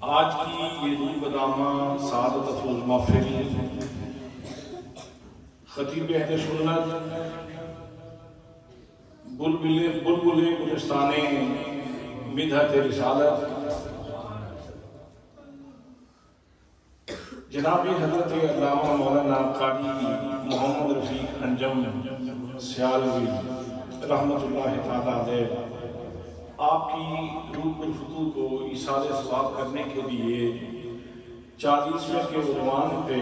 آج کی یہ روح بدامہ سعادت افروز محفل خطیب اہل سنت بلبل گلستان مدحت رسالت جناب حضرت علامہ مولانا قاری محمد رفیق انجم سیالوی رحمت اللہ تعالیٰ علیہ آپ کی روح الفتور کو ایصال ثواب کرنے کے لیے 40ویں کے عنوان پہ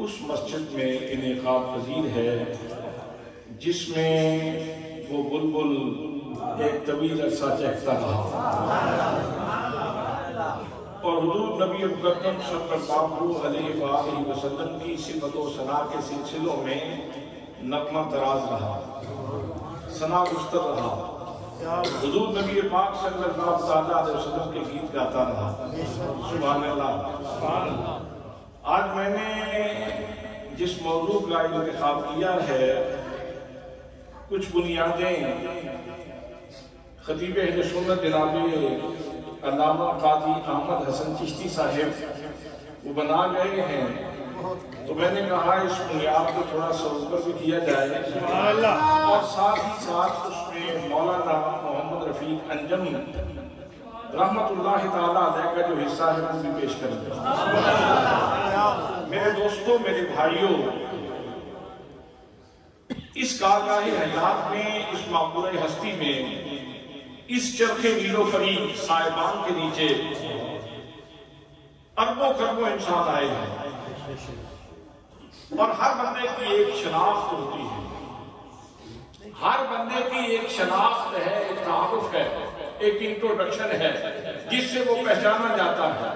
اس مسجد میں انعقاد پذیر ہے جس میں وہ بلبل ایک طویل عرصہ چہکتا رہا اور حضور نبی مقدم صلی اللہ علیہ وآلہ وسلم کی صفت و ثنا کے سلسلوں میں نغمہ تراز رہا، ثنا گستر رہا، حضور نبی پاک صلی اللہ علیہ وسلم کے گیت گاتا رہا۔ سبحان اللہ۔ آج میں نے جس موضوع کا انتخاب کیا ہے کچھ بنیادیں خطیب اہل سنت جناب علامہ قاضی احمد حسن چشتی صاحب وہ بنا گئے ہیں، تو میں نے کہا اس بنیاد کو تھوڑا سا اوپر بھی کیا جائے اور ساتھ ہی ساتھ اس میں مولانا محمد رفیق انجم رحمت اللہ تعالیٰ علیہ کا جو حصہ ہے وہ بھی پیش کریں۔ میرے دوستوں، میرے بھائیوں، اس کارگاہ حیات میں، اس معمور ہستی میں، اس چرخ نیل و فریق صاحبان کے نیچے اربوں کربوں انسان آئے ہیں اور ہر بندے کی ایک شناخت ہوتی ہے، ہر بندے کی ایک شناخت ہے، ایک تعارف ہے، ایک انٹروڈکشن ہے جس سے وہ پہچانا جاتا ہے۔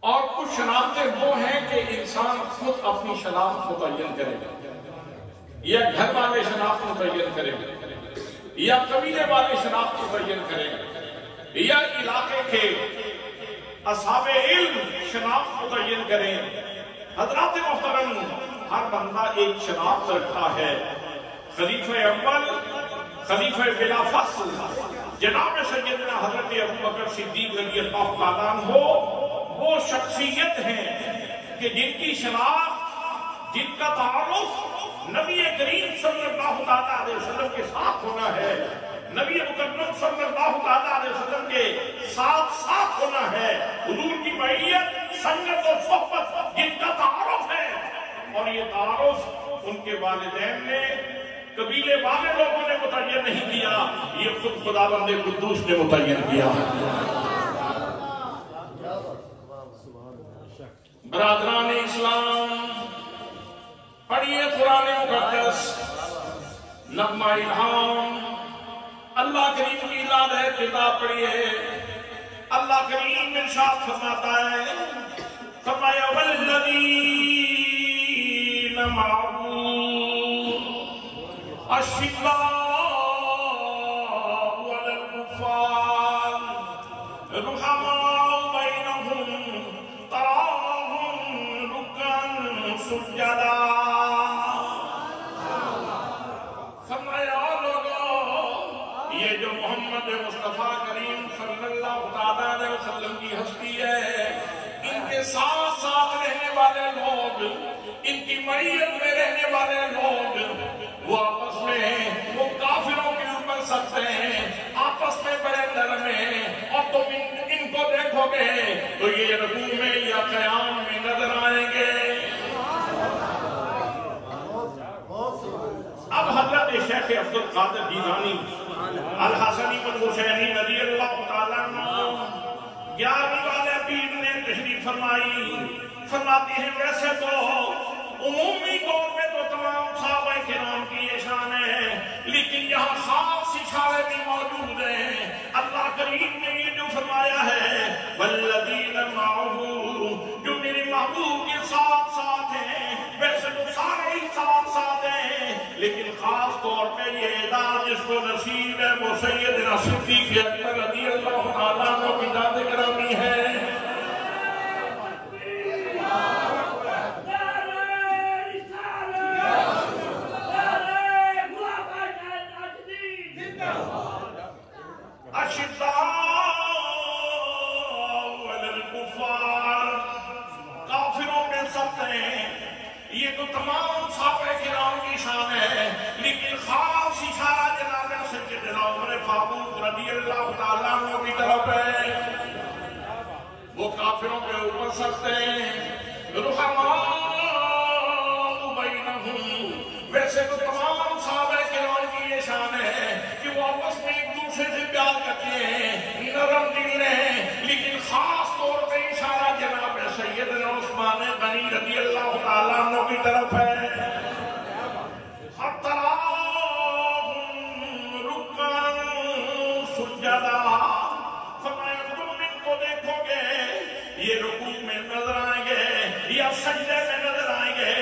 اور کچھ شناختیں وہ ہیں کہ انسان خود اپنی شناخت متعین کرے گا، یا گھر والے شناخت متعین کرے گا، یا قبیلے والے شناخت متعین کرے گا، یا علاقے کے اصحاب علم شناخت متعین کریں۔ حضرات محترم، ہر بندہ ایک شناخت رکھتا ہے۔ خلیفہ اول، خلیفہ بلا فصل جناب سیدنا حضرت ابوبکر صدیق رضی اللہ تعالیٰ عنہ وہ شخصیت ہیں کہ جن کی شناخت، جن کا تعارف نبی کریم صلی اللہ علیہ وسلم کے ساتھ ہونا ہے، نبی مقدم صلی اللہ علیہ وسلم کے ساتھ ساتھ ہونا ہے، حضور کی معیت، سنت و صحبت جن کا تعارف ہے، اور یہ تعارف ان کے والدین نے، قبیلے والے لوگوں نے متعین نہیں کیا، یہ خود خداوند قدوس نے متعین کیا۔ برادران اسلام، پڑھیے قرآن مقدس، نغمہ الہام، اللہ کریم کی یاد ہے، کتاب پڑھیے۔ اللہ کریم ارشاد فرماتا ہے، فرمایا والذین معه اشداء علی الکفار رحماء بینہم تراہم رکعا سجدا۔ یہ جو محمد مصطفیٰ کریم صلی اللہ علیہ وسلم کی ہستی ہے، ان کے ساتھ ساتھ رہنے والے لوگ، ان کی معیت میں رہنے والے لوگ، وہ آپس میں وہ کافروں کے اوپر سکتے ہیں، آپس میں بڑے نرم ہیں، اور تم ان کو دیکھو گے تو یہ رکوع میں یا قیام میں نظر آئیں گے۔ اب حضرت شیخ عبد القادر جیلانی الحسنی والحسینی رضی اللہ تعالیٰ عنہ 11ویں والے پیر نے تشریف فرمائی، فرماتے ہیں ویسے تو عمومی طور پہ تو تمام صحابہ کرام کی یہ شان ہے، لیکن یہاں خاص اشارے بھی موجود ہیں۔ اللہ کریم نے یہ جو فرمایا ہے والذین معه، جو میرے محبوب کے ساتھ ساتھ ہیں، ویسے تو سارے ہی ساتھ ساتھ ہیں، لیکن خاص طور پہ یہ اعزاز جس کو نصیب ہے وہ سیدنا صدیق اکبر رضی اللہ تعالیٰ عنہ کی ذات گرامی ہے۔ اشد تو تمام صحابہ کرام کی شان ہے، لیکن خاص اشارہ جناب سیدنا عمر فاروق رضی اللہ تعالیٰ عنہ کی طرف ہے۔ وہ کافروں کے اوپر سکتے ہیں، رحماء بینہم، ویسے تو تمام صحابہ کرام کی یہ شان ہے کہ وہ آپس میں ایک دوسرے سے پیار کرتے ہیں، نرم دل ہیں، لیکن خاص طور پہ اشارہ جناب سیدنا عثمان غنی رضی اللہ تعالیٰ عنہ کی طرف ہے۔ یہ رکوع میں نظر آئیں گے یا سجدے میں نظر آئیں گے،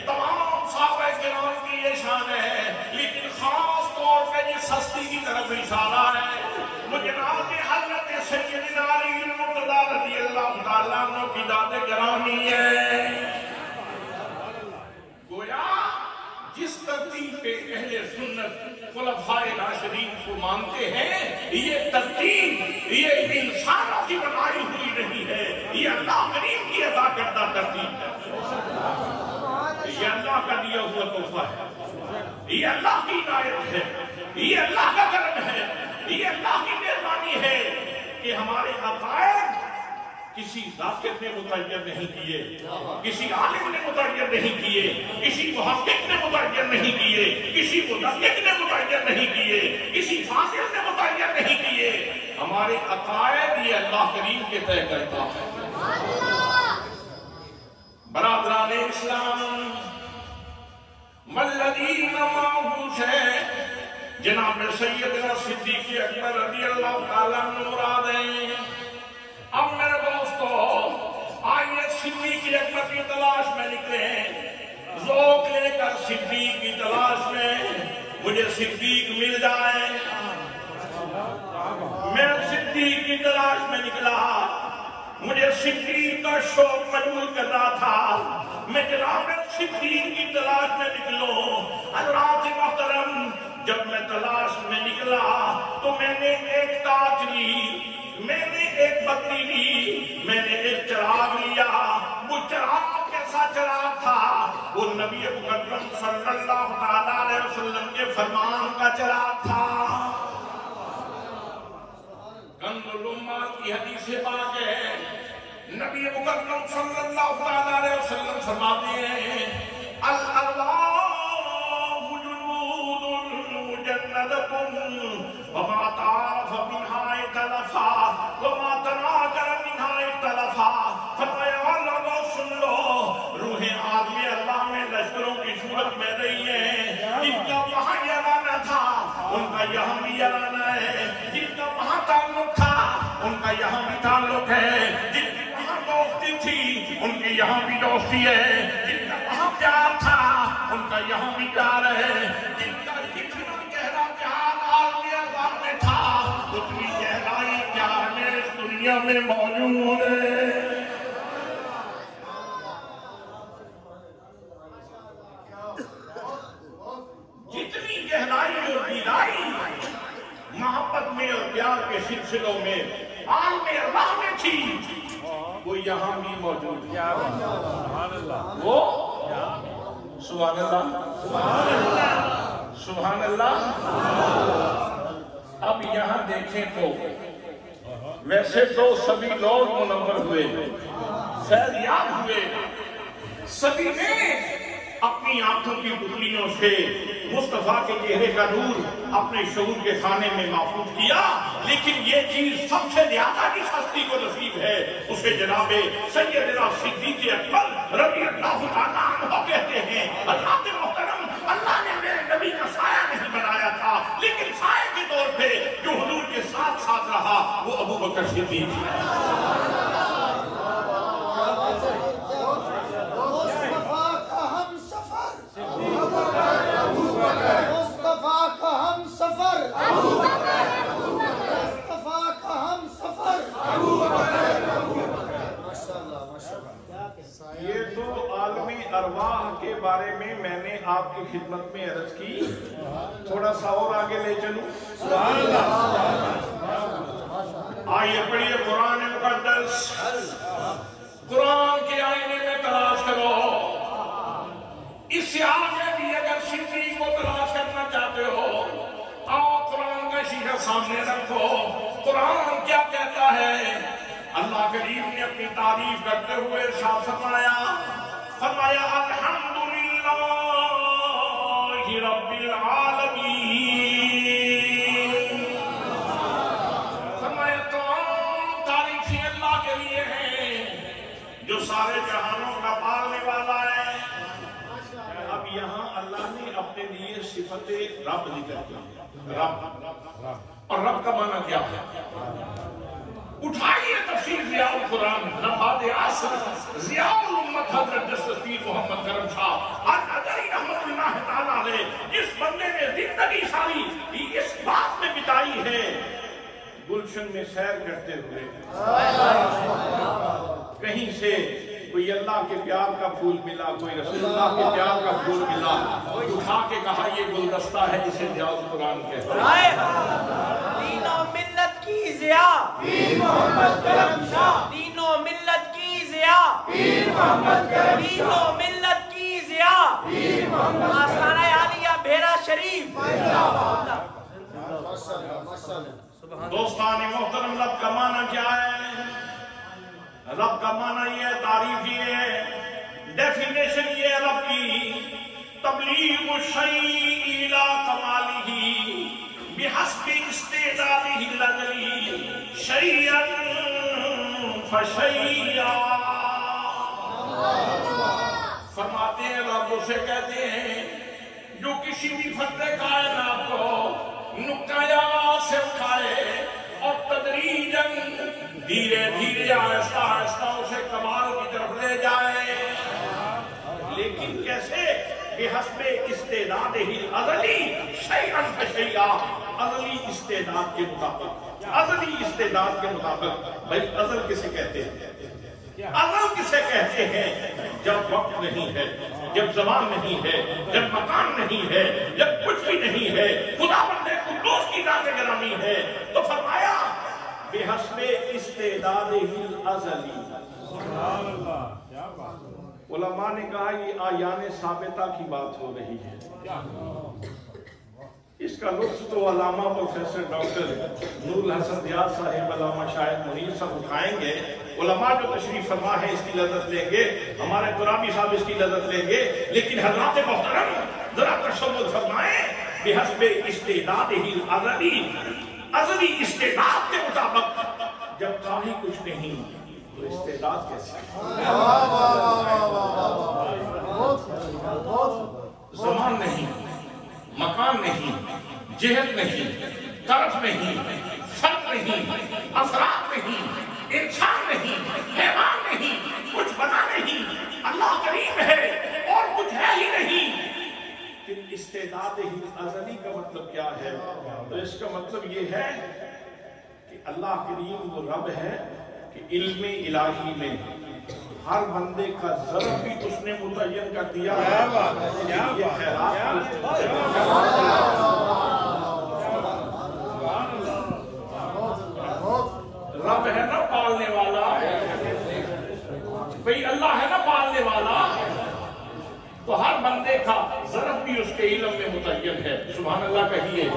تمام صحابہ کرام کی یہ شان ہے، لیکن خاص طور پہ جس ہستی کی طرف اشارہ ہے وہ جناب حضرت سیدنا علی المرتضی رضی اللہ تعالیٰ عنہ کی ذات گرامی ہے۔ گویا جس ترتیب پہ اہل سنت خلفائے راشدین کو مانتے ہیں، یہ ترتیب یہ انسانوں کی بنائی ہوئی نہیں ہے، یہ اللہ کریم کی عطا کردہ ترتیب ہے، یہ اللہ کا دیا ہوا تحفہ ہے، یہ اللہ کی عنایت ہے، یہ اللہ کا کرم ہے، یہ اللہ کی مہربانی ہے کہ ہمارے عقائد کسی ذاکر نے متعین نہیں کیے، کسی عالم نے متعین نہیں کیے، کسی محقق نے متعین نہیں کیے، کسی مدقق نے متعین نہیں کیے، کسی فاضل نے متعین نہیں کیے، ہمارے عقائد یہ اللہ کریم کے طے کرتا ہے۔ برادران اسلام، والذین معہ سے جناب سیدنا صدیق اکبر رضی اللہ تعالیٰ عنہ مراد ہیں۔ اب میرے دوستو آئیے صدیق اکبر کی تلاش میں نکلے ہیں، ذوق لے کر صدیق کی تلاش میں، مجھے صدیق مل جائے۔ میں صدیق کی تلاش میں نکلا، مجھے صدیق کا شوق مجبور کر رہا تھا، میں جناب صدیق کی تلاش میں نکلوں۔ حضرات محترم، جب میں تلاش میں نکلا تو میں نے ایک ٹارچ لی، میں نے ایک بتی لی، میں نے ایک چراغ لیا، وہ چراغ کیسا چراغ تھا؟ وہ نبی مکرم صلی اللہ علیہ وسلم کے فرمان کا چراغ تھا۔ کنز الامہ کی حدیث پاک ہے، نبی مکرم صلی اللہ علیہ وسلم فرماتے ہیں الارواح جنود مجندۃ وما تعارف منها اختلفا وما تناکر منها اختلفا۔ فرمایا لوگوں سن لو، روحیں آدمی اللہ میں لشکروں کی صورت میں رہی ہیں، جن کا وہاں یارانہ تھا ان کا یہاں بھی یارانہ ہے، جن کا وہاں تعلق تھا ان کا یہاں بھی تعلق ہے، جن کی وہاں دوستی تھی ان کی یہاں بھی دوستی ہے، جن کا وہاں پیار تھا ان کا یہاں بھی پیار ہے، جن کا جتنا گہرا پیار عالم ارواح میں تھا اتنی گہرائی پیار میں اس دنیا میں موجود ہے۔ جتنی گہرائی اور گہرائی محبت میں اور پیار کے سلسلوں میں عالم ارواح میں تھی وہ یہاں بھی موجود ہے۔ وہ سبحان اللہ، سبحان اللہ۔ اب یہاں دیکھیں تو ویسے تو سبھی لوگ منور ہوئے، فیضیاب ہوئے، سبھی نے اپنی آنکھوں کی پتلیوں سے مصطفیٰ کے چہرے کا نور اپنے شعور کے خانے میں محفوظ کیا، لیکن یہ چیز سب سے زیادہ جس ہستی کو نصیب ہے اسے جناب سیدنا صدیق اکبر رضی اللہ تعالیٰ عنہ کہتے ہیں۔ اللہ کے محترم، اللہ نے میرے نبی کا سایہ نہیں بنایا تھا، لیکن سایہ کے طور پہ جو حضور کے ساتھ ساتھ رہا وہ ابو بکر صدیق ہے۔ یہ تو عالمی ارواح کے بارے میں نے آپ کی خدمت میں عرض کی، تھوڑا سا اور آگے لے چلوں۔ آئیے پڑھیے قرآن مقدس، قرآن کے آئینے میں تلاش کرو، سامنے رکھو قرآن کیا کہتا ہے۔ اللہ کریم نے اپنی تعریف کرتے ہوئے ارشاد فرمایا الحمدللہ رب العالمین، فرمایا تمام تعریفیں اللہ کے لیے ہیں جو سارے جہانوں کا پالنے والا ہے۔ اب یہاں اللہ نے اپنے لیے صفت رب ذکر کی، رب، اور رب کا معنی کیا ہے؟ اٹھائیے تفسیر ضیاء القرآن نفاد عصر ضیاء الامت حضرت جسٹس محمد کرم شاہ الازہری رحمت اللہ تعالیٰ علیہ، جس بندے نے زندگی ساری اس بات میں بتائی ہے گلشن میں سیر کرتے ہوئے کہیں سے کوئی اللہ کے پیار کا پھول ملا، کوئی رسول اللہ کے پیار کا پھول ملا، اٹھا کے کہا یہ گلدستہ ہے جسے ضیاء القرآن کہتے ہیں۔ دین و ملت کی ضیاء پیر محمد کرم شاہ، دین و ملت کی ضیاء پیر محمد کرم شاہ، دین و ملت کی ضیاء پیر محمد آستانہ عالیہ بھیرا شریف۔ دوستان محترم، رب کا معنی کیا ہے؟ رب کا معنی یہ ہے، تعریف یہ ہے، ڈیفینیشن یہ ہے رب کی، تبلیغ الشیء الی کمالہ بحسب استعدادہ الذی شیئا فشیئا۔ فرماتے ہیں رب اسے کہتے ہیں جو کسی بھی فرد کائنات کو نقطۂ سے اٹھائے اور تدریجاً دھیرے دھیرے آہستہ آہستہ اسے کمال کی طرف لے جائے، لیکن کیسے؟ بحسب استعدادہ الازلی شیئا فشیئا، ازلی استعداد کے مطابق، ازلی استعداد کے مطابق۔ بھائی ازل کسے کہتے ہیں؟ ازل کسے کہتے ہیں؟ جب وقت نہیں ہے، جب زمان نہیں ہے، جب مکان نہیں ہے، جب کچھ بھی نہیں ہے، خدا بندے قدوس کی ذات گرامی ہے، تو فرمایا بحسب استعدادہ الازلی۔ علماء نے کہا یہ آیان ثابتہ کی بات ہو رہی ہے، اس کا لطف تو علامہ پروفیسر ڈاکٹر نور الحسن دیار صاحب، علامہ شاہد منیر صاحب اٹھائیں گے، علماء جو تشریف فرما ہے اس کی لذت لیں گے، ہمارے قرآبی صاحب اس کی لذت لیں گے، لیکن حضرات محترم ذرا تشمل فرمائیں بحسب استعدادہ الازلی، ازلی استعداد کے مطابق۔ جب کہیں کچھ نہیں تو استعداد کیسے؟ زمان نہیں، مکان نہیں، جہت نہیں، طرف نہیں، فرق نہیں، افراد نہیں، انسان نہیں، حیوان نہیں، کچھ بنا نہیں، اللہ کریم ہے اور کچھ ہے ہی نہیں۔ استعداد ازلی کا مطلب کیا ہے؟ تو اس کا مطلب یہ ہے کہ اللہ کریم وہ رب ہے کہ علم الہی میں ہر بندے کا ذرا بھی اس نے متعین کر دیا ہے، یہ خیرات رب ہے نا پالنے والا، بھئی اللہ ہے نا پالنے والا، تو ہر بندے کا ضرب بھی اس کے علم میں متعین ہے۔ سبحان اللہ کہیے،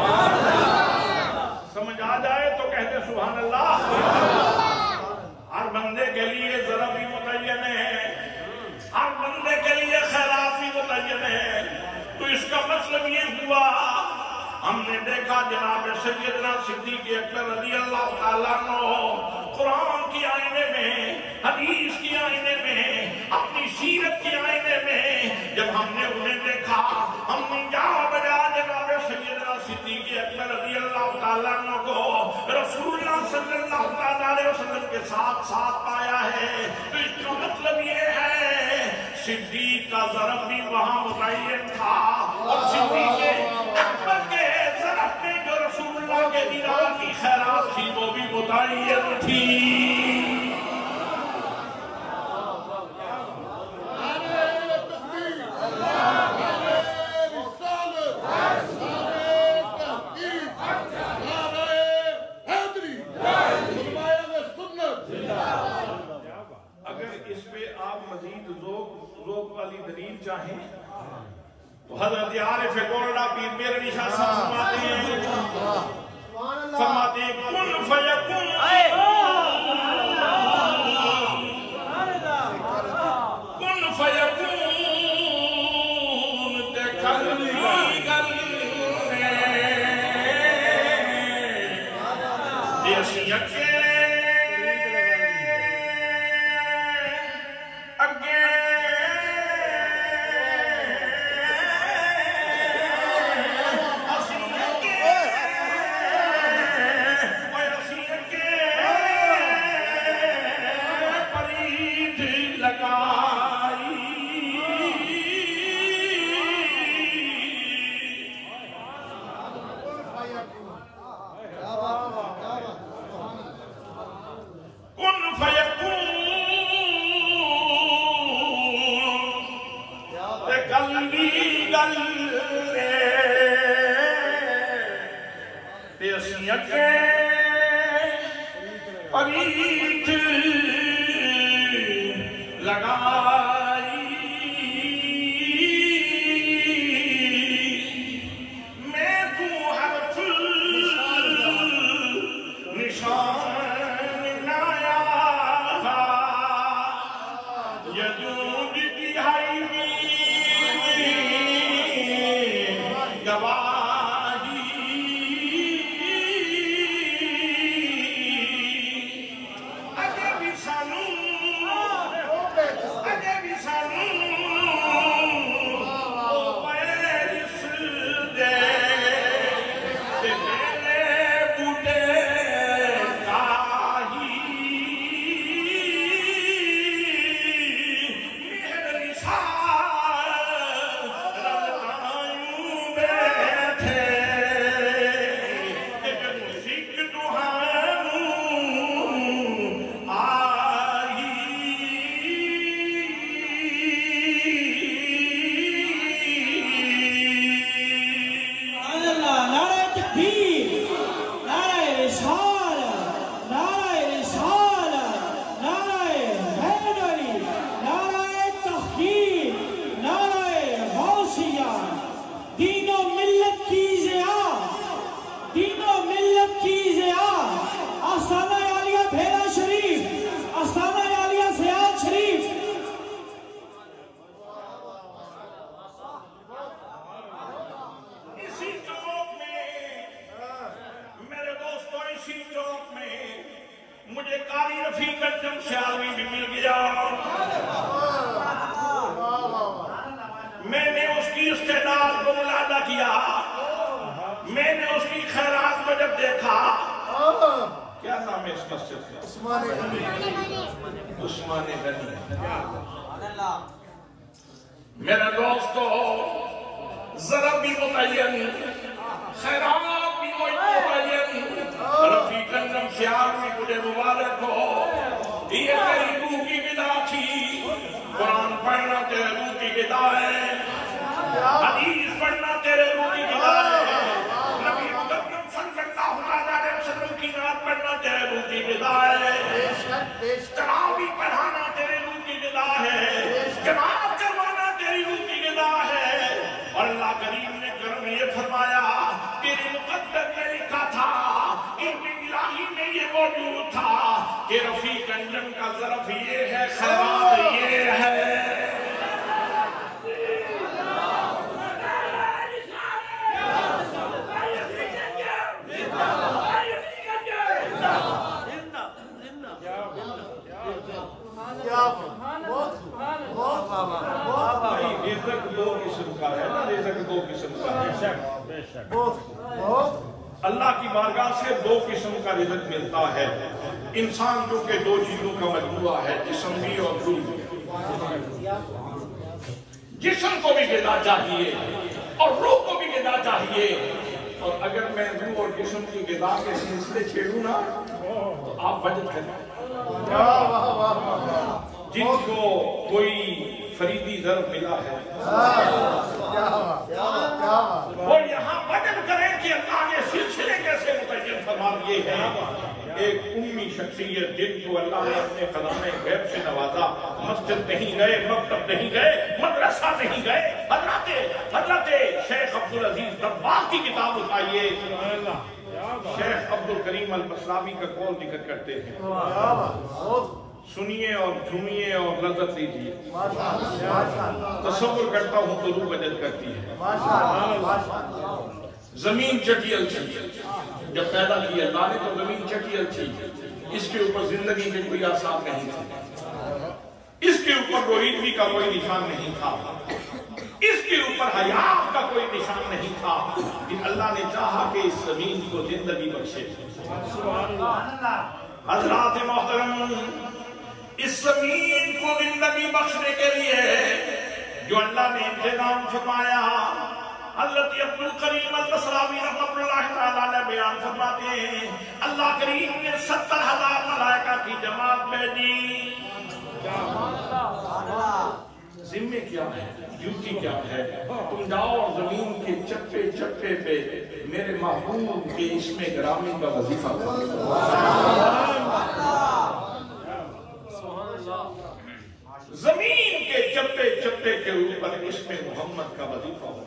سمجھ آ جائے تو کہتے سبحان اللہ۔ ہر بندے کے لیے ضرب بھی متعین ہے، ہر بندے کے لیے خیرات بھی متعین ہے، تو اس کا مطلب یہ ہوا ہم نے دیکھا جناب سیدنا صدیق اکبر رضی اللہ تعالیٰ عنہ قرآن کی آئینے میں، حدیث کی آئینے میں، اپنی سیرت کی آئینے میں جب ہم نے انہیں دیکھا، ہم نے جہاں بجا جناب سیدنا صدیق اکبر رضی اللہ تعالیٰ عنہ کو رسول اللہ صلی اللہ علیہ وسلم کے ساتھ ساتھ پایا ہے، تو اس کا مطلب یہ ہے صدیق کا ضرب بھی وہاں متعین تھا، اور صدیق اکبر کے ضرب میں جو رسول اللہ کے دیدار کی خیرات تھی وہ بھی متعین تھی۔ ذوق والی دلیل چاہیں تو حضرت عارف گولڈا پیر میرنی شاہ صاحب فرماتے ہیں فرماتے کن فیکون کن فیکون تے کلی گل تے اسی یکے پریت لگائی میں تو حرف نشان لایا یجود کی ہائی گواہ مجھے قاری رفیق انجم سیالوی بھی مل گیا میں نے اس کی استعداد کو ملاحظہ کیا میں نے اس کی خیرات کو جب دیکھا کیا نام ہے اس مسجد کا عثمان غنی میرے دوستو ذرا بھی متعین خیرات بھی متعین رفیق انجم سیالوی مجھے مبارک ہو یہ تیری روح کی غذا تھی قرآن پڑھنا تیرے روح کی غذا ہے حدیث پڑھنا تیرے روح کی غذا ہے نبی مقدم صلی اللہ علیہ وسلم کی نعت پڑھنا تیرے روح کی غذا ہے تراویح پڑھانا تیرے روح کی غذا ہے جماعت کروانا تیری روح کی غذا ہے اور اللہ کریم نے کرم یہ فرمایا تیرے مقدر نے لکھا تھا علم الہی میں یہ موجود تھا کہ رفیق انجم کا ظرف یہ ہے خیرات یہ ہے رزق دو قسم کا ہے نا رزق دو قسم کا ہے اللہ کی بارگاہ سے دو قسم کا رزق ملتا ہے انسان جو کہ دو چیزوں کا مجموعہ ہے جسم بھی اور روح بھی جسم کو بھی غذا چاہیے اور روح کو بھی غذا چاہیے اور اگر میں روح اور جسم کی غذا کے سلسلے چھیڑوں نا تو آپ بچت کریں جن کو کوئی فریدی ضرب ملا ہے وہ یہاں بچت کریں کہ اللہ نے سلسلے کیسے متعین فرما دیے ہیں ایک امی شخصیت جن کو اللہ نے اپنے خزانے غیب سے نوازا مسجد نہیں گئے مکتب نہیں گئے مدرسہ نہیں گئے حضرت شیخ عبدالعزیز دباغ کی کتاب اٹھائیے شیخ عبد الکریم البصراوی کا قول ذکر کرتے ہیں، سنیے اور جھومیے اور لذت لیجیے۔ تصور کرتا ہوں تو روح وجد کرتی ہے۔ زمین چٹیل تھی، جب پیدا کی اللہ نے تو زمین چٹیل تھی، اس کے اوپر زندگی کے کوئی آثار نہیں تھے، اس کے اوپر روئیدگی کا کوئی نشان نہیں تھا، اس کے اوپر حیات کا کوئی نشان نہیں تھا، لیکن اللہ نے چاہا کہ اس زمین کو زندگی بخشے۔ حضرات محترم، اس زمین کو زندگی بخشنے کے لیے جو اللہ نے انتظام فرمایا، حضرت عبد الکریم البصراوی رحمۃ اللہ تعالیٰ نے بیان فرماتے ہیں، اللہ کریم نے 70,000 ملائکہ کی جماعت بھیجی۔ ذمہ کیا ہے، ڈیوٹی کیا ہے؟ تم جاؤ اور زمین کے چپے چپے پہ میرے محبوب کے اسم گرامی کا وظیفہ کرو۔ زمین کے چپے چپے کے اوپر اسم محمد کا وظیفہ ہو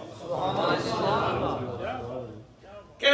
کہ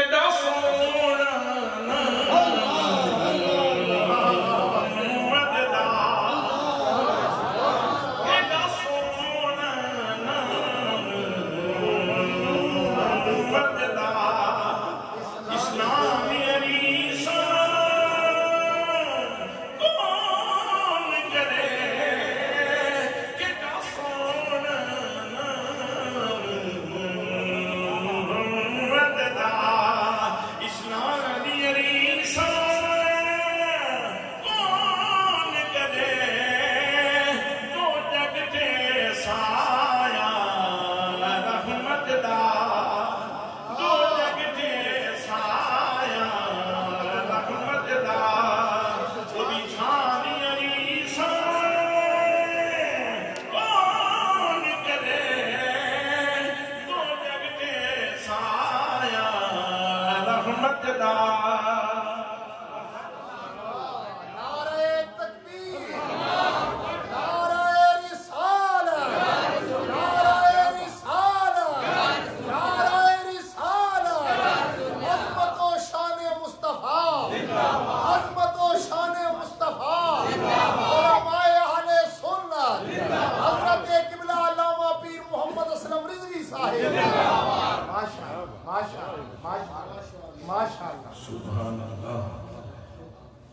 سبحان اللہ،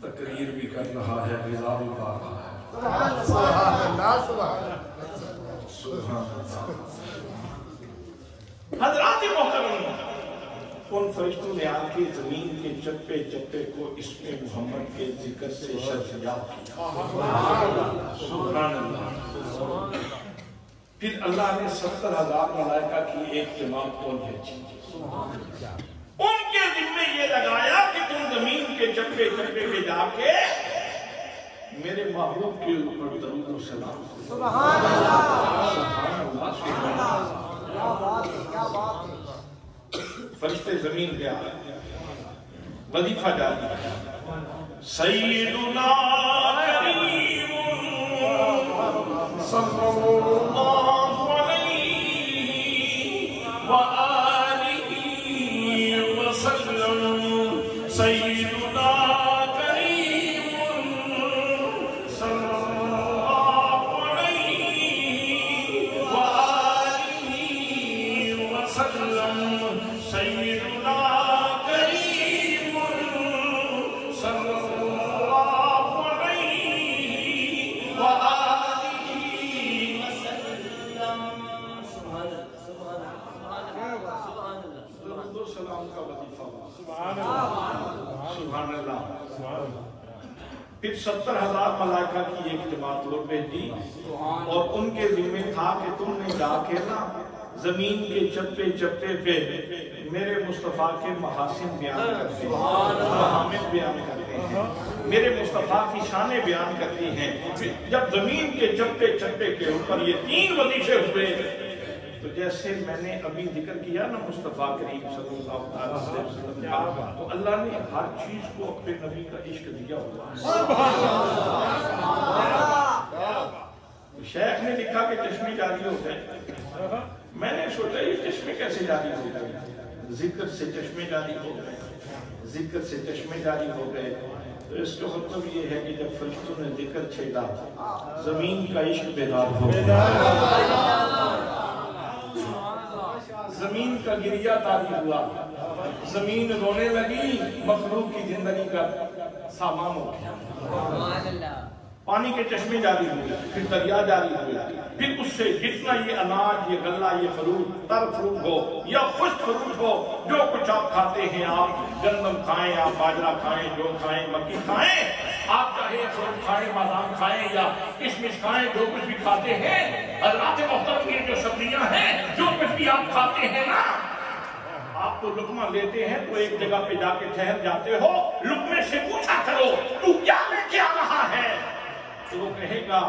تقریر بھی کر رہا ہے، رضا بھی پا رہا ہے۔ سبحان اللہ، سبحان اللہ۔ حضرات محترم، ان فرشتوں نے آ کے زمین کے چپے چپے کو اسم محمد کے ذکر سے شرفیاب کیا۔ سبحان اللہ۔ پھر اللہ نے 70,000 ملائکہ کی ایک جماعت کو بھیجی، ان کے ذمہ یہ لگایا کہ تم زمین کے چپے چپے پہ جا کے میرے محبوب کے اوپر درود و سلام۔ سبحان اللہ، سبحان اللہ، سبحان اللہ۔ کیا بات ہے، کیا بات ہے۔ فرشتے زمین پہ آ رہے، وظیفہ جاری ہے، سیدنا کریم صلی اللہ علیہ وآلہ وسلم، سیدنا کریم صلی اللہ علیہ وآلہ وسلم، سیدنا کریم صلی اللہ علیہ وآلہ وسلم۔ درود و سلام کا وظیفہ۔ سبحان اللہ۔ پھر 70,000 ملائکہ کی ایک جماعت اور بھیجی، اور ان کے ذمہ تھا کہ تم نے جا کے نا زمین کے چپے چپے پہ میرے مصطفیٰ کے محاسن بیان کرتے ہیں، محامد بیان کرتے ہیں، میرے مصطفیٰ کی شانیں بیان کرتی ہیں۔ جب زمین کے چپے چپے کے اوپر یہ 3 وظیفے ہوئے تو جیسے میں نے ابھی ذکر کیا نا مصطفیٰ کریم صلی اللہ علیہ وسلم کا، تو اللہ نے ہر چیز کو اپنے نبی کا عشق دیا ہوا ہے۔ شیخ نے لکھا کہ چشمے جاری ہو گئے، میں نے سوچا یہ چشمے کیسے جاری ہو گئے؟ ذکر سے چشمے جاری ہو گئے، ذکر سے چشمے جاری ہو گئے۔ تو اس کا مطلب یہ ہے کہ جب فرشتوں نے ذکر چھیڑا زمین کا عشق بیدار ہو گیا، زمین کا گریہ طاری ہوا، زمین رونے لگی، مخلوق کی زندگی کا سامان ہو گیا۔ پانی کے چشمے جاری ہوئے، پھر دریا جاری ہوئے، پھر اس سے جتنا یہ اناج، یہ غلہ، یہ فروٹ، تر فروٹ ہو یا خشک فروٹ ہو، جو کچھ آپ کھاتے ہیں، آپ گندم کھائیں، آپ باجرہ کھائیں، جو کھائیں، مکی کھائیں، آپ چاہے فروٹ کھائیں، بادام کھائیں یا کشمش کھائیں، جو کچھ بھی کھاتے ہیں، حضرات محترم کی جو سبزیاں ہیں، جو کچھ بھی آپ کھاتے ہیں نا، آپ تو لقمہ لیتے ہیں تو ایک جگہ پہ جا کے ٹھہر جاتے ہو، لقمے سے پوچھا کرو تو کیا لے کے آ رہا ہے؟ تو وہ کہے گا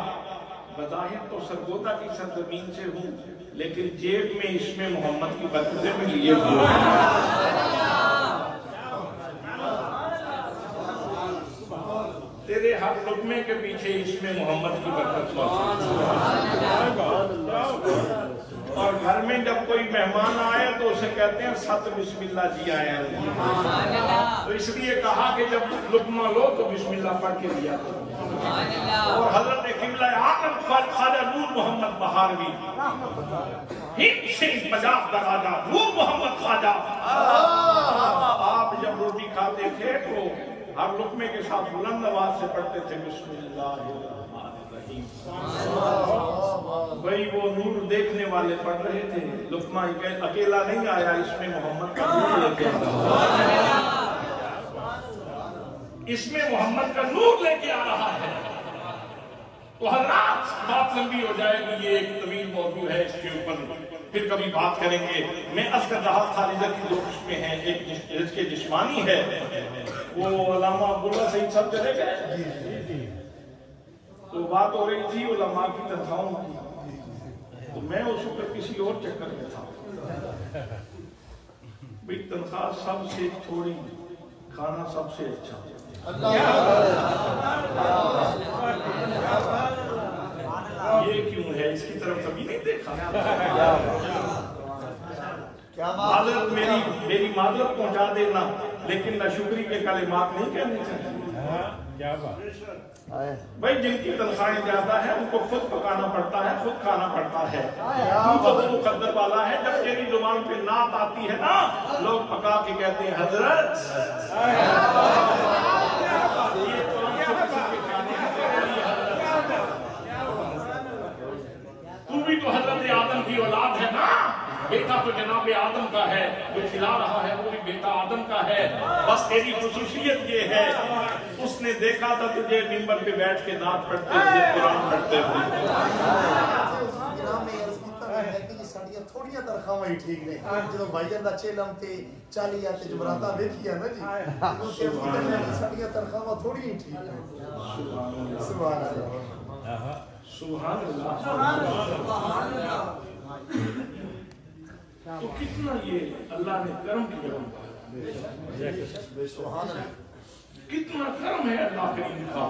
بظاہر تو سرگودا کی سرزمین سے ہوں، لیکن جیب میں اس میں محمد کی برکتیں میں لیے ہوئے ہیں۔ تیرے ہر لقمے کے پیچھے اس میں محمد کی برکت موجود ہے۔ اور گھر میں جب کوئی مہمان آئے تو اسے کہتے ہیں ست بسم اللہ جی آئے ہیں، تو اس لیے کہا کہ جب لقمہ لو تو بسم اللہ پڑھ کے لیا کرو۔ اور حضرت قبلہ عالم خواجہ نور محمد بہاروی ہند سے پنجاب دراجہ نور محمد خواجہ، آپ جب روٹی کھاتے تھے تو ہر لقمے کے ساتھ بلند آواز سے پڑھتے تھے بسم اللہ الرحمن الرحیم۔ بھئی وہ نور دیکھنے والے پڑھ رہے تھے، لقمہ اکیلا نہیں آیا، اس میں محمد کا نور لے کے آ رہا ہے، اس میں محمد کا نور لے کے آ رہا ہے۔ تو حضرات بات لمبی ہو جائے گی، یہ ایک طویل موضوع ہے، اس کے اوپر پھر کبھی بات کریں گے۔ میں اصغر جہاز خالدہ کی دو قسمیں ہیں، ایک جس کے جسمانی ہے، وہ علامہ عبداللہ سعید صاحب چلے گئے، تو بات ہو رہی تھی علماء کی تنخواہوں کی، تو میں اس وقت کسی اور چکر میں تھا، بھئی تنخواہ سب سے تھوڑی، کھانا سب سے اچھا، یہ کیوں ہے؟ اس کی طرف کبھی نہیں دیکھا۔ معذرت میری معذرت پہنچا دینا، لیکن نہ شکری کے کلمات نہیں کہنے چاہیے۔ بھائی جن کی تنخواہیں زیادہ ہیں ان کو خود پکانا پڑتا ہے، خود کھانا پڑتا ہے، تو وہ مقدر والا ہے۔ جب تیری زبان پہ نعت آتی ہے نا، لوگ پکا کے کہتے ہیں حضرت تو بھی تو حضرت آدم کی اولاد ہے نا، بیٹا تو جناب آدم کا ہے، جو کھلا رہا ہے وہ بھی بیٹا آدم کا ہے، بس تیری خصوصیت یہ ہے اس نے دیکھا تھا تجھے ممبر پہ بیٹھ کے نعت پڑھتے ہوئے، قرآن پڑھتے ہوئے۔ ساڑیاں تھوڑیاں تنخواہیں ہی ٹھیک نہیں، جب بھائیان دا چیلم تے چالی آتے جبراتا دیکھیا نا جی، ساڑیاں تنخواہیں تھوڑی ہی ٹھیک ہیں۔ سبحان اللہ، سبحان اللہ۔ تو کتنا یہ اللہ نے کرم کیا، کتنا کرم ہے اللہ کریم کا،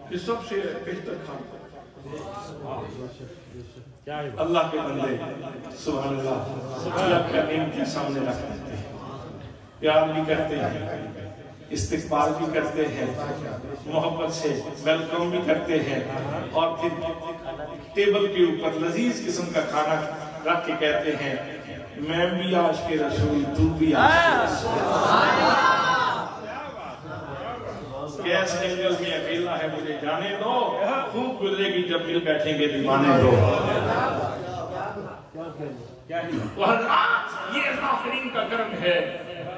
کہ سب سے بہتر کھانا اللہ کے بندے سبحان اللہ اللہ کا نیم کے سامنے رکھ دیتے ہیں، پیار بھی کرتے ہیں، استقبال بھی کرتے ہیں، محبت سے ویلکم بھی کرتے ہیں، اور پھر ٹیبل کے اوپر لذیذ قسم کا کھانا رکھ کے کہتے ہیں میں بھی آج کے رسول، تو بھی آج کے رسول۔ گیس جنگل میں اکیلا ہے مجھے جانے دو، خوب گزرے گی جب مل بیٹھیں گے دیوانے دو۔ تو حضرات یہ اللہ کریم کا کرم ہے،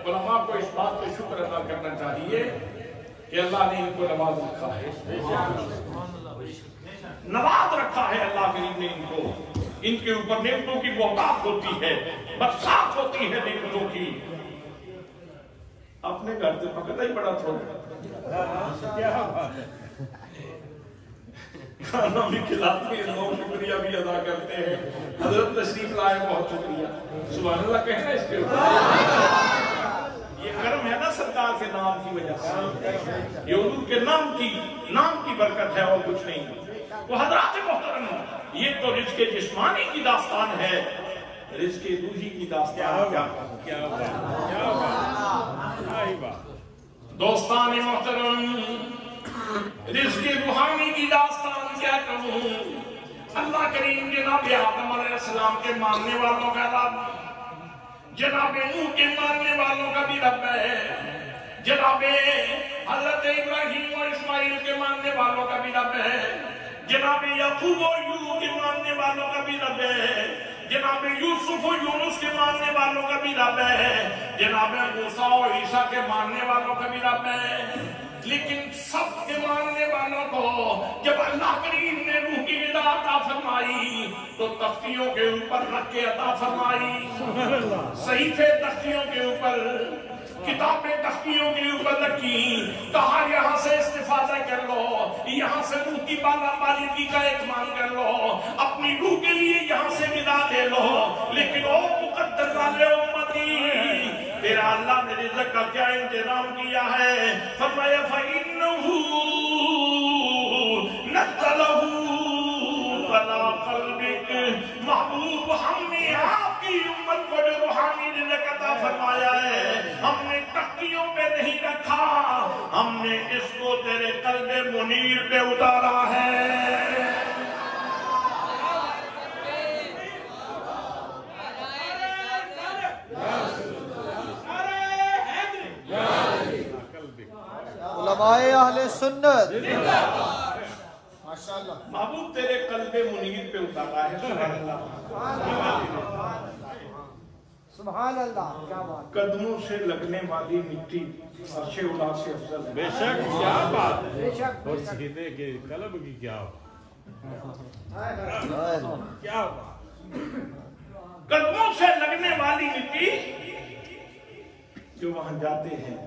علماء کو اس بات پہ شکر ادا کرنا چاہیے کہ اللہ نے ان کو نواز رکھا ہے، نواز رکھا ہے اللہ کریم نے ان کو، ان کے اوپر نعمتوں کی بہتات ہوتی ہے، برسات ہوتی ہے نعمتوں کی۔ اپنے گھر سے پکڑا ہی بڑا تھوڑا کھانا بھی کھلاتے ہیں لوگ، شکریہ بھی ادا کرتے ہیں، حضرت تشریف لائے بہت شکریہ، سبحان اللہ کہنا اس کے اوپر۔ یہ کرم ہے نا سرکار کے نام کی وجہ سے، یہ حضور کے نام کی برکت ہے اور کچھ نہیں۔ تو حضرات محترم یہ تو رزق جسمانی کی داستان ہے، رزق روحی کی داستان کیا دوستان محترم، رزق روحانی کی داستان کیا کہوں؟ اللہ کریم جناب آدم علیہ السلام کے ماننے والوں کا رب، جناب نوح کے ماننے والوں کا بھی رب ہے، جناب حضرت ابراہیم اور اسماعیل کے ماننے والوں کا بھی رب ہے، جناب یعقوب و یوسف کے ماننے والوں کا بھی رب ہے، جناب یوسف و یونس کے ماننے والوں کا بھی رب ہے، جناب موسیٰ و عیسیٰ کے ماننے والوں کا بھی رب ہے۔ لیکن سب کے ماننے والوں کو جب اللہ کریم نے روح کی غذا عطا فرمائی تو تختیوں کے اوپر رکھ کے عطا فرمائی، صحیفے تختیوں کے اوپر، کتابیں تختیوں کے اوپر رکھی، کہا یہاں سے استفادہ کر لو، یہاں سے روح کی بالا بالغی کا اہتمام کر لو، اپنی روح کے لیے یہاں سے غذا لے لو۔ لیکن او مقدر والے امتی، تیرا اللہ نے رزق کا کیا انتظام کیا ہے؟ فرمایا فَإِنَّهُ نَزَّلَهُ عَلَىٰ قَلْبِكَ، محبوب ہم نے آپ کی امت کو جو روحانی رزق عطا فرمایا ہے، ہم نے تختیوں پہ نہیں رکھا، ہم نے اس کو تیرے قلب منیر پہ اتارا ہے۔ علماء اہل سنت محبوب تیرے قلب منیر پہ اتارا ہے۔ سبحان اللہ، کیا بات، قدموں سے لگنے والی مٹی عرش اولا سے افضل ہے۔ بے شک، کیا بات ہے، بے شک اور سیدھے کے قلب کی کیا بات، قدموں سے لگنے والی مٹی، جو وہاں جاتے ہیں،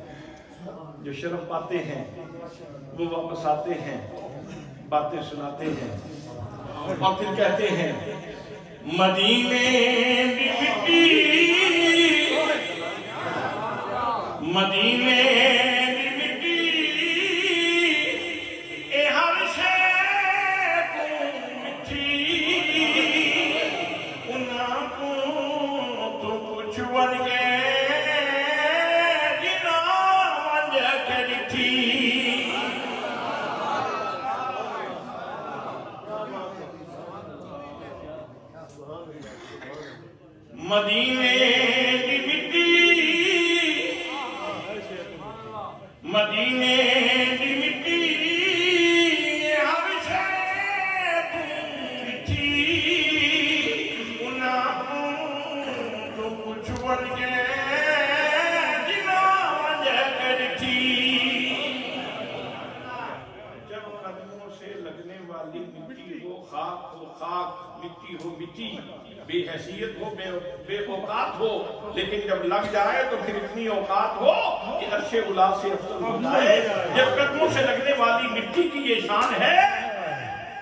جو شرف پاتے ہیں، وہ واپس آتے ہیں، باتیں سناتے ہیں اور پھر کہتے ہیں مدینے کی مٹی، مدینے کی مٹی، اے ہر شے کو مٹی، انہاں کو تو کچھ بن گئے جنا منجھ کے لٹھی۔ مدینے کی مٹی، مدینے کی مٹی، ہر شے تو مٹی، انہاں تو کچھ بن گئے جنا منجھ کے لٹھی۔ جب قدموں سے لگنے والی مٹی ہو، خاک ہو خاک، مٹی ہو مٹی، بے حیثیت ہو، بے اوقات ہو، لیکن جب لگ جائے تو پھر اتنی اوقات ہو کہ عرش اولا سے افضل ہو جائے۔ جب قدموں سے لگنے والی مٹی کی یہ شان ہے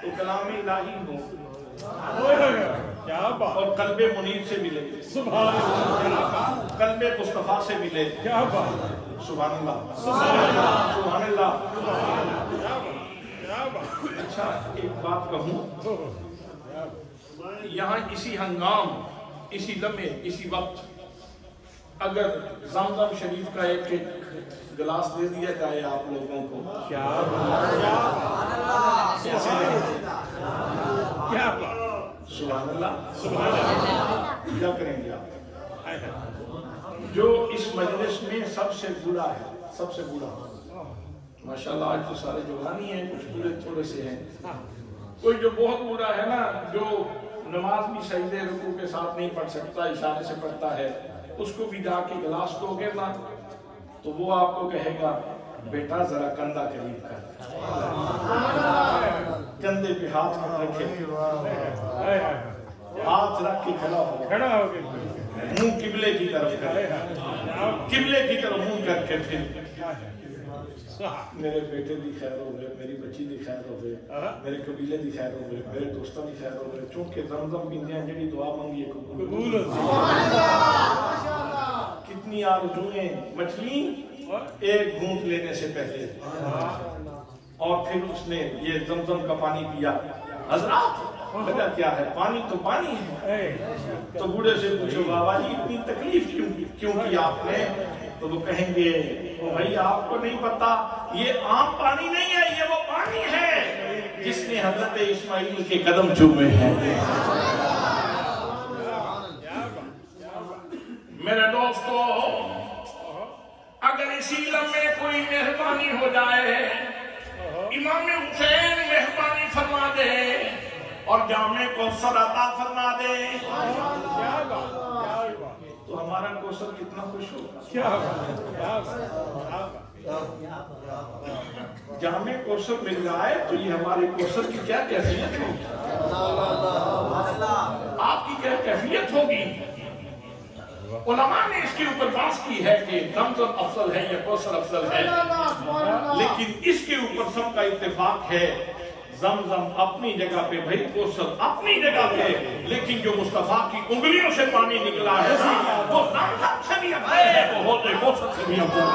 تو کلام الہی ہو کیا بات، اور قلب منیر سے ملے، سبحان اللہ، قلب مصطفیٰ سے ملے۔ کیا بات، سبحان اللہ، سبحان اللہ۔ کیا بات، اچھا ایک بات کہوں، یہاں اسی ہنگام، اسی لمحے، اسی وقت اگر زمزم شریف کا ایک گلاس دے دیا جائے آپ لوگوں کو، کیا بات، سبحان اللہ، سبحان اللہ، کیا کریں گے آپ؟ جو اس مجلس میں سب سے برا ہے، سب سے برا، ماشاءاللہ آج تو سارے جوانی ہیں، کچھ برے تھوڑے سے ہیں، کوئی جو بہت برا ہے نا، جو نماز بھی سجدے رکوع کے ساتھ نہیں پڑھ سکتا، اشارے سے پڑھتا ہے، اس کو بھی جا کے گلاس دو گے نا تو وہ آپ کو کہے گا بیٹا ذرا کندھا قریب کر، کندھے پہ ہاتھ رکھے، ہاتھ رکھ کے کھڑا ہو کے منہ قبلے کی طرف کرے، قبلے کی طرف منہ کر کے پھر میرے بیٹے دی خیر ہوئے، میری بچی دی خیر ہوئے، میرے قبیلے دی خیر ہوئے، میرے دوستوں دی خیر ہوئے، چونکہ زمزم پیندے ہیں جڑی دعا مانگی ہے قبول کتنی آرزوئیں مچھلی ایک گھونٹ لینے سے پہلے، اور پھر اس نے یہ زمزم کا پانی پیا۔ حضرات وجہ کیا ہے؟ پانی تو پانی ہے. تو بوڑھے سے پوچھو بابا جی اتنی تکلیف کیوں کی آپ نے؟ تو وہ کہیں گے بھائی آپ کو نہیں پتا یہ عام پانی نہیں ہے، یہ وہ پانی ہے جس نے حضرت اسماعیل کے قدم چومے ہیں. میرے دوستو اگر اسی لمحے کوئی مہربانی ہو جائے، امام حسین مہربانی فرما دے اور جامع کوثر عطا فرما دے تو ہمارا کوثر کتنا خوش ہوگا. جامع کوثر مل جائے تو یہ ہمارے کوثر کی کیا کیفیت ہوگی، آپ کی کیا کیفیت ہوگی. علماء نے اس کے اوپر بحث کی ہے کہ زمزم افضل ہے یا کوثر افضل ہے، لیکن اس کے اوپر سب کا اتفاق ہے زمزم اپنی جگہ پہ، بھائی کوثر اپنی جگہ پہ، لیکن جو مصطفیٰ کی انگلیوں سے پانی نکلا ہے وہ زمزم سے بھی افضل ہے، وہ حوض کوثر سے بھی افضل ہے.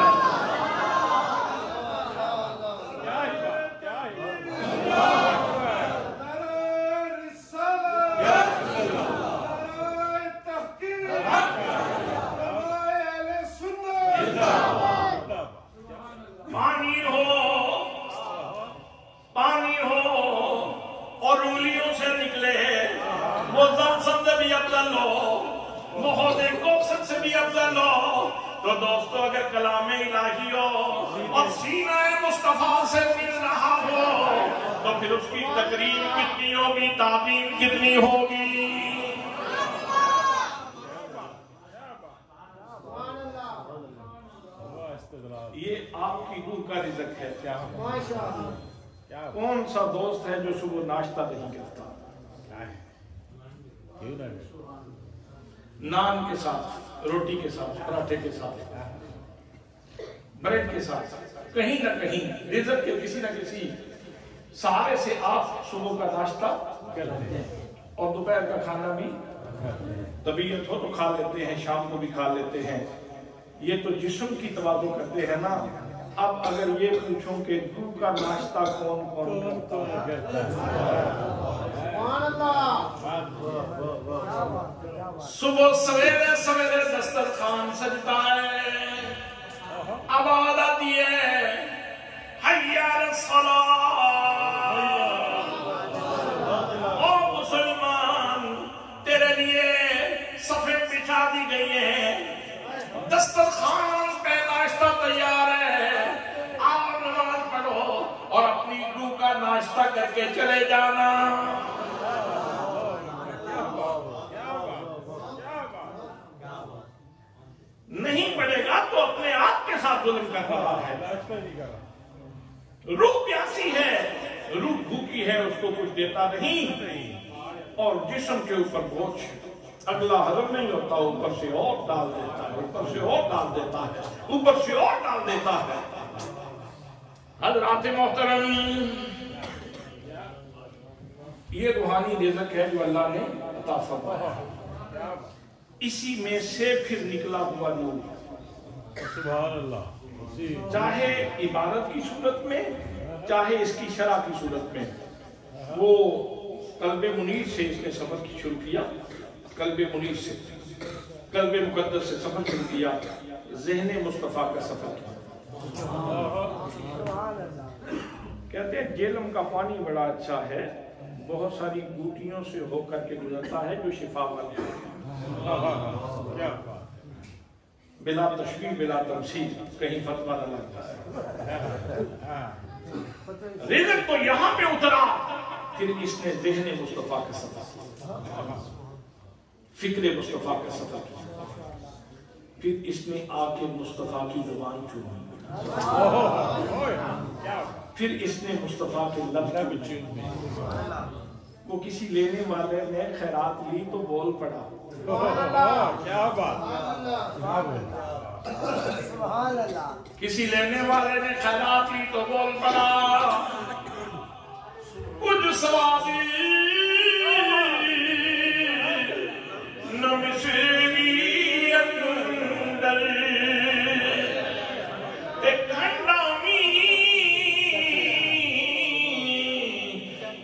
پانی ہو اور انگلیوں سے نکلے وہ زمزم سے بھی افضل ہو، وہ حوض کوثر سے بھی افضل ہو. تو دوستو اگر کلام الہی ہو اور سینہ مصطفیٰ سے مل رہا ہو تو پھر اس کی تقریم کتنی ہوگی، تعظیم کتنی ہوگی. یہ آپ کی روح کا رزق ہے. کون سا دوست ہے جو صبح ناشتہ نہیں کرتا؟ نان کے ساتھ، روٹی کے ساتھ، پراٹھے کے ساتھ، بریڈ کے ساتھ، کہیں نہ کہیں رزق کے کسی نہ کسی سہارے سے آپ صبح کا ناشتہ کرتے ہیں اور دوپہر کا کھانا بھی طبیعت ہو تو کھا لیتے ہیں، شام کو بھی کھا لیتے ہیں. یہ تو جسم کی توازو کرتے ہیں نا. اب اگر یہ پوچھوں کہ روح کا ناشتہ کون کون کرتا ہے؟ صبح سویرے سویرے دسترخوان سجتا ہے، آواز آتی ہے حی علی الصلاۃ. او مسلمان تیرے لیے صفیں بچھا دی گئی ہیں، دسترخوان پہ ناشتہ تیار ہے، آپ نماز پڑھو اور اپنی روح کا ناشتہ کر کے چلے جانا. نہیں پڑے گا تو اپنے آپ کے ساتھ ظلم کر رہا ہے. روح پیاسی ہے، روح بھوکی ہے، اس کو کچھ دیتا نہیں اور جسم کے اوپر بوجھ اگلا ہضم نہیں ہوتا، اوپر سے اور ڈال دیتا ہے، اوپر سے اور ڈال دیتا ہے، اوپر سے اور ڈال دیتا ہے. حضرات محترم، یہ روحانی رزق ہے جو اللہ نے عطا فرمایا ہے. اسی میں سے پھر نکلا ہوا نور، سبحان اللہ، چاہے عبادت کی صورت میں چاہے اس کی شرع کی صورت میں. وہ قلب منیر سے اس نے سفر کی شروع کیا، قلب منیر سے، قلب مقدس سے سفر شروع کیا، ذہن مصطفیٰ کا سفر کیا. کہتے ہیں جہلم کا پانی بڑا اچھا ہے، بہت ساری بوٹیوں سے ہو کر کے گزرتا ہے جو شفا والے ہیں. بلا تشبیہ بلا تمثیل، کہیں فتویٰ نہ لگتا ہے. رزق تو یہاں پہ اترا، پھر اس نے ذہن مصطفیٰ کا سفر کیا، فکر مصطفیٰ کا سفر کیا، پھر اس نے آ کے مصطفیٰ کی زبان چومی، پھر اس نے مصطفیٰ کے لفظ چومے. وہ کسی لینے والے نے خیرات لی تو بول پڑا. کیا بات، کسی لینے والے نے خیرات لی تو بول پڑا. کچھ سوادی نمشیری اندر ایک کھنڈا می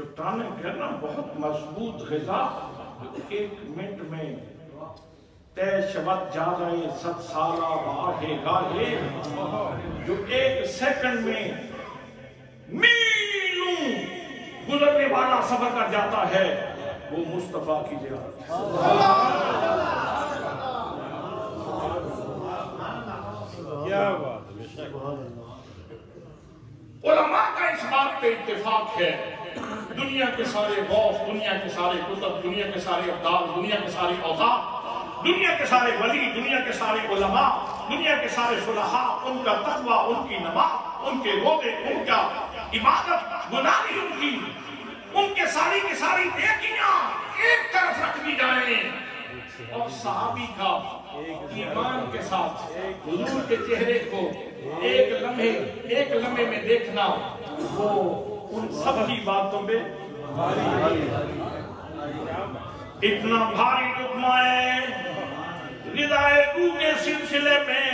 جو ٹانک ہے نا بہت مضبوط غذا 1 منٹ میں تے شبت جا رہے 7 سالہ باہے گاہے جو 1 سیکنڈ میں میلوں گزرنے والا سفر کر جاتا ہے وہ مصطفیٰ کی زیارت ہے۔ کیا بات ہے، علماء کا اس بات پہ اتفاق ہے، دنیا کے سارے غوث، دنیا کے سارے کتب، دنیا کے سارے ابدال، دنیا کے سارے اوصاف، دنیا کے سارے ولی، دنیا کے سارے علماء، دنیا کے سارے صلحاء، ان کا تقوی، ان کی نماز، ان کے روزے، ان کا عبادت گزاری، ان کے ساری کی ساری نیکیاں ایک طرف رکھ دی جائیں اور صحابی کا ایمان کے ساتھ حضور کے چہرے کو ایک لمحے میں دیکھنا، وہ ان سب کی باتوں میں اتنا بھاری لقمہ ہے۔ ردائے کو کے سلسلے میں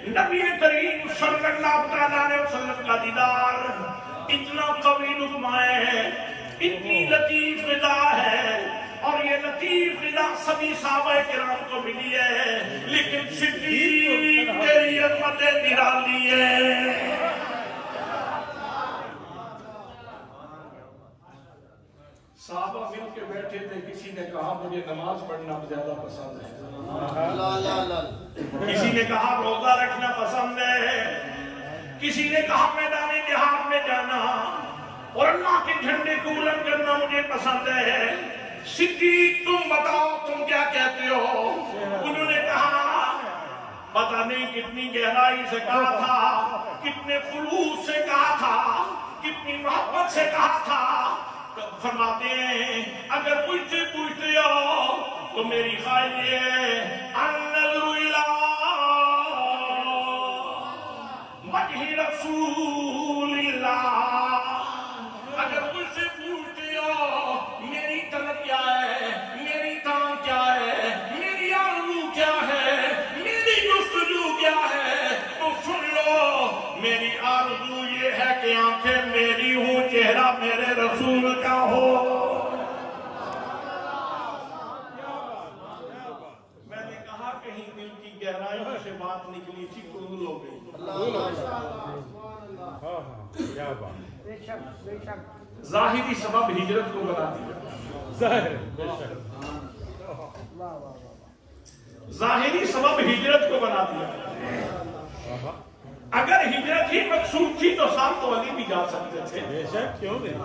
نبی کریم صلی اللہ علیہ وسلم کا دیدار اتنا قوی لقمہ ہے، اتنی لطیف غذا ہے، اور یہ لطیف غذا سبھی صحابہ کرام کو ملی ہے، لیکن صدیق تیری عظمت نرالی ہے۔ صحابہ مل کے بیٹھے تھے، کسی نے کہا مجھے نماز پڑھنا زیادہ پسند ہے، کسی نے کہا روزہ رکھنا پسند ہے، کسی نے کہا میدان جہاد میں جانا اور اللہ کے جھنڈے کو بلند کرنا مجھے پسند ہے۔ صدیق تم بتاؤ تم کیا کہتے ہو؟ انہوں نے کہا پتہ نہیں کتنی گہرائی سے کہا تھا، کتنے خلوص سے کہا تھا، کتنی محبت سے کہا تھا۔ فرماتے ہیں اگر مجھ سے پوچھتے ہو تو میری خواہش یہ ہے النظر الی وجہ رسول اللہ، اگر مجھ سے پوچھتے ہو میری طلب کیا ہے، میری طمع کیا ہے، میری آرزو کیا ہے، میری جستجو کیا ہے، تو سن لو میری آرزو یہ ہے کہ آنکھیں میری ہوں، چہرہ میرے رسول کا ہو۔ میں نے کہا کہیں دل کی گہرائیوں سے بات نکلی تھی قبول ہو گئی۔ کیا بات، ظاہری سبب ہجرت کو بنا دیا، ظاہری سبب ہجرت کو بنا دیا۔ اگر ہجرت ہی مقصود تھی تو ساتھ تو علی بھی جا سکتے تھے، کیوں نہیں؟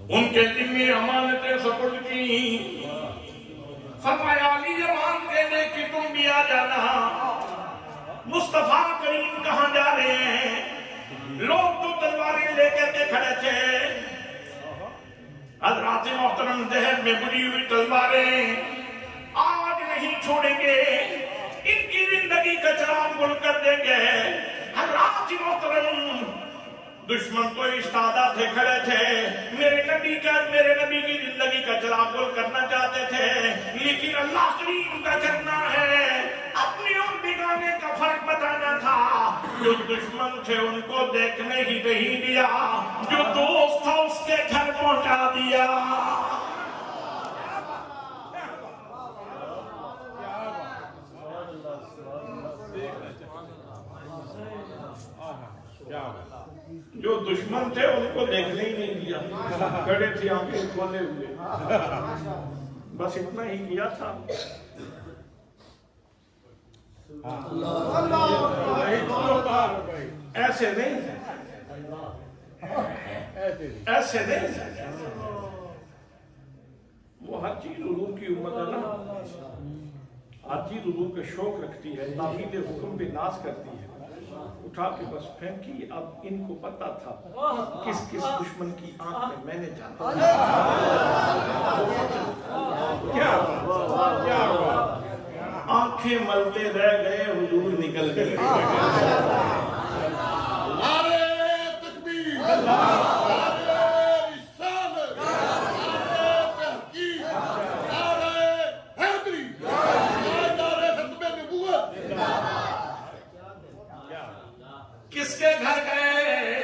ان کے ذمہ امانتیں سپرد کی، فرمایا علی امانتیں دے کہ تم بھی آ جانا۔ مصطفیٰ کریم کہاں جا رہے ہیں؟ لوگ تو تلواریں لے کر کے کھڑے تھے، حضرات محترم ذہن میں بری ہوئی تلواریں آج نہیں چھوڑیں گے، ان کی زندگی کا چراغ گل کر دیں گے۔ حضرات محترم دشمن کو استادہ تھے، کھڑے تھے، میرے نبی کی زندگی کا چراغ گل کرنا چاہتے تھے، لیکن اللہ کریم کا کرنا ہے، اپنے اور بیگانے کا فرق بتانا تھا۔ جو دشمن تھے ان کو دیکھنے ہی نہیں دیا، جو دوست تھا اس کے گھر پہنچا دیا۔ جو دشمن تھے ان کو دیکھنے ہی نہیں دیا، کھڑے تھے آنکھیں کھولے ہوئے، بس اتنا ہی کیا تھا۔ ایسے نہیں، ایسے نہیں، وہ ہر چیز حضور کی امت ہے نا، ہر چیز حضور کے شوق رکھتی ہے، تاکید حکم پہ ناز کرتی ہے، اٹھا کے بس پھینکی۔ اب ان کو پتا تھا کس کس دشمن کی آنکھ میں نے جانا، کیا آنکھیں ملتے رہ گئے، حضور نکل گئے۔ نعرہ تکبیر، نعرہ رسالت، نعرہ تحقیق، نعرہ حیدری، نعرہ ختم نبوت۔ کس کے گھر گئے؟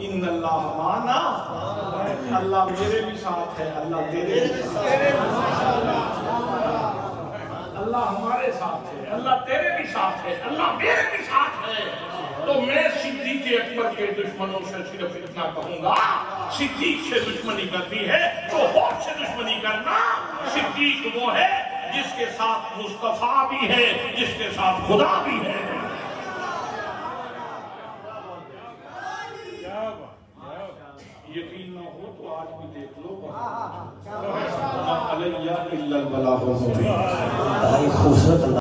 ان اللہ معنا، اللہ میرے بھی ساتھ ہے، اللہ تیرے بھی ساتھ ہے، اللہ ہمارے ساتھ ہے، اللہ تیرے بھی ساتھ ہے، اللہ میرے بھی ساتھ ہے۔ تو میں صدیق اکبر کے دشمنوں سے صرف اتنا کہوں گا، صدیق سے دشمنی کرتی ہے تو اور سے دشمنی کرنا۔ صدیق وہ ہے جس کے ساتھ مصطفیٰ بھی ہے، جس کے ساتھ خدا بھی ہے۔ یقین نہ ہو تو آج بھی دیکھ لو، علیہ الا البلاغ المبین۔